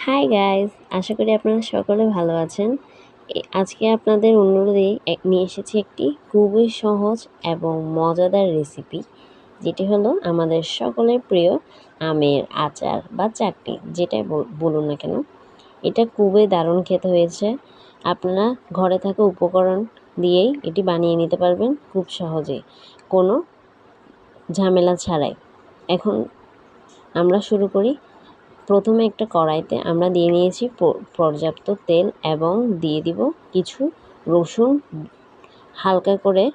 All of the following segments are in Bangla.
হাই গাইস, আশা করি আপনারা সকলে ভালো আছেন। আজকে আপনাদের অনুরোধে নিয়ে এসেছি একটি খুবই সহজ এবং মজাদার রেসিপি, যেটি হলো আমাদের সকলের প্রিয় আমের আচার বা চাটনি, যেটাই বলুন না কেন। এটা খুবই দারুণ খেতে হয়েছে। আপনারা ঘরে থাকা উপকরণ দিয়েই এটি বানিয়ে নিতে পারবেন খুব সহজেই, কোনো ঝামেলা ছাড়াই। এখন আমরা শুরু করি। প্রথমে একটা কড়াইতে আমরা দিয়ে নিয়েছি পর্যাপ্ত তেল এবং দিয়ে দিব কিছু রসুন হালকা করে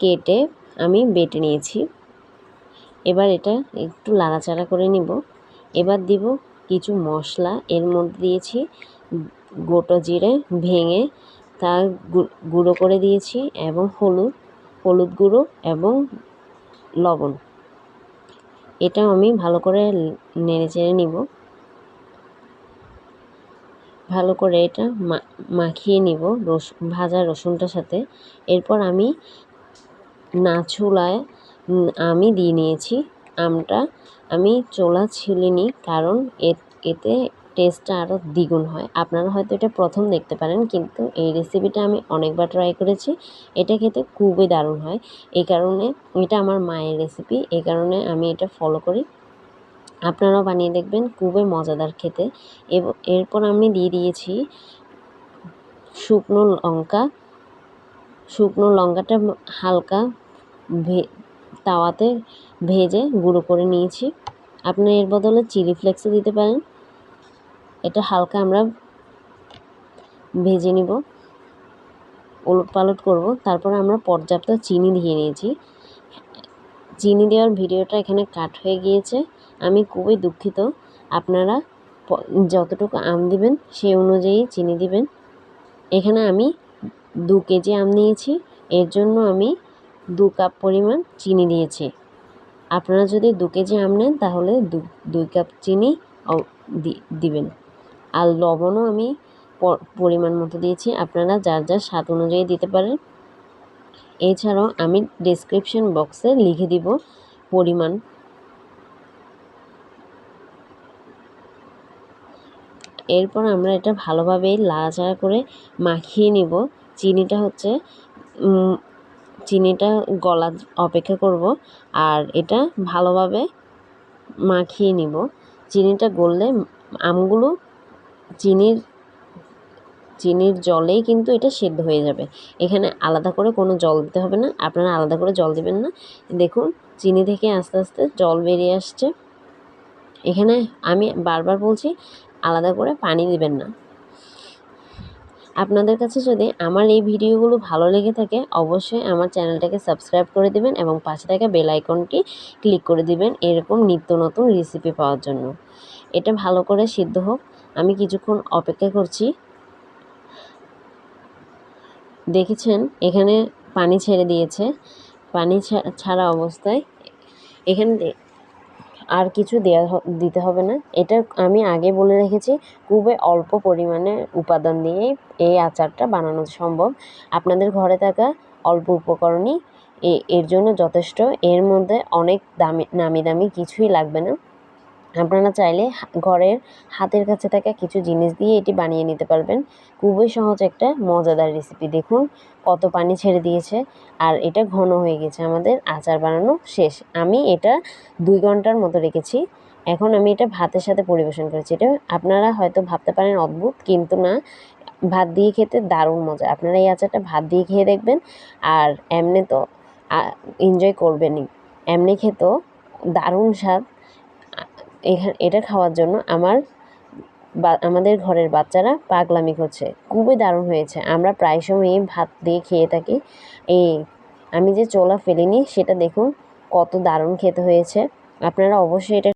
কেটে আমি বেটে নিয়েছি। এবার এটা একটু নাড়াচাড়া করে নিব। এবার দিব কিছু মশলা, এর মধ্যে দিয়েছি গোটা জিরে ভেঙে তা গুঁড়ো করে দিয়েছি এবং হলুদ গুঁড়ো এবং লবণ। এটা আমি ভালো করে নেড়ে চেড়ে নিব। ভালো করে এটা মাখিয়ে নিব ভাজা রসুনটার সাথে। এরপর আমি চুলায় আমি দিয়ে নিয়েছি আমটা। আমি চোলা ছিলিনি, কারণ এতে টেস্টটা আরও দ্বিগুণ হয়। আপনারা হয়তো এটা প্রথম দেখতে পারেন, কিন্তু এই রেসিপিটা আমি অনেকবার ট্রাই করেছি। এটা খেতে খুবই দারুণ হয়। এই কারণে এটা আমার মায়ের রেসিপি, এই কারণে আমি এটা ফলো করি। আপনারাও বানিয়ে দেখবেন, খুবই মজাদার খেতে। এরপর আমি দিয়ে দিয়েছি শুকনো লঙ্কাটা হালকা তাওয়াতে ভেজে গুঁড়ো করে নিয়েছি। আপনি এর বদলে চিলি ফ্লেক্সও দিতে পারেন। এটা হালকা আমরা ভেজে নিব, ওলটপালট করব। তারপর আমরা পর্যাপ্ত চিনি দিয়ে নিয়েছি। চিনি দেওয়ার ভিডিওটা এখানে কাট হয়ে গিয়েছে, আমি খুবই দুঃখিত। আপনারা যতটুকু আম দিবেন সেই অনুযায়ী চিনি দিবেন। এখানে আমি 2 কেজি আম নিয়েছি, এর জন্য আমি 2 কাপ পরিমাণ চিনি দিয়েছি। আপনারা যদি 2 কেজি আম নেন তাহলে 2 কাপ চিনি দিবেন। আর লবণও আমি পরিমাণ মতো দিয়েছি, আপনারা যার যার স্বাদ অনুযায়ী দিতে পারেন। এছাড়াও আমি ডেসক্রিপশন বক্সে লিখে দিব পরিমাণ। এরপর আমরা এটা ভালোভাবে লাড়াচাড়া করে মাখিয়ে নিব। চিনিটা গলার অপেক্ষা করব, আর এটা ভালোভাবে মাখিয়ে নিব। চিনিটা গললে আমগুলো চিনির জলেই কিন্তু এটা সেদ্ধ হয়ে যাবে। এখানে আলাদা করে কোনো জল দিতে হবে না, আপনারা আলাদা করে জল দিবেন না। দেখুন, চিনি থেকে আস্তে আস্তে জল বেরিয়ে আসছে। এখানে আমি বারবার বলছি, আলাদা করে পানি দিবেন না। আপনাদের কাছে যদি আমার এই ভিডিওগুলো ভালো লেগে থাকে, অবশ্যই আমার চ্যানেলটাকে সাবস্ক্রাইব করে দিবেন এবং পাশে থাকা বেল আইকনটি ক্লিক করে দিবেন এরকম নিত্য নতুন রেসিপি পাওয়ার জন্য। এটা ভালো করে সিদ্ধ হোক, আমি কিছুক্ষণ অপেক্ষা করছি। দেখেছেন এখানে পানি ছেড়ে দিয়েছে। পানি ছাড়া অবস্থায় এখানে আর কিছু দিতে হবে না। এটা আমি আগে বলে রেখেছি, খুবই অল্প পরিমাণে উপাদান দিয়েই এই আচারটা বানানো সম্ভব। আপনাদের ঘরে থাকা অল্প উপকরণই এর জন্য যথেষ্ট। এর মধ্যে অনেক নামি দামি কিছুই লাগবে না। আপনারা চাইলে ঘরের হাতের কাছে থাকা কিছু জিনিস দিয়ে এটি বানিয়ে নিতে পারবেন। খুবই সহজ একটা মজাদার রেসিপি। দেখুন কত পানি ছেড়ে দিয়েছে, আর এটা ঘন হয়ে গেছে। আমাদের আচার বানানো শেষ। আমি এটা 2 ঘন্টার মতো রেখেছি। এখন আমি এটা ভাতের সাথে পরিবেশন করেছি। এটা আপনারা হয়তো ভাবতে পারেন অদ্ভুত, কিন্তু না, ভাত দিয়ে খেতে দারুণ মজা। আপনারা এই আচারটা ভাত দিয়ে খেয়ে দেখবেন, আর এমনি তো এনজয় করবেনই। এমনি খেতেও দারুণ স্বাদ। এটা খাওয়ার জন্য আমাদের ঘরের বাচ্চারা পাগলামি করছে। খুবই দারুণ হয়েছে। আমরা প্রায় সময়ই ভাত দিয়ে খেয়ে থাকি। আমি যে চোলা ফেলিনি সেটা দেখুন কত দারুণ খেতে হয়েছে। আপনারা অবশ্যই এটা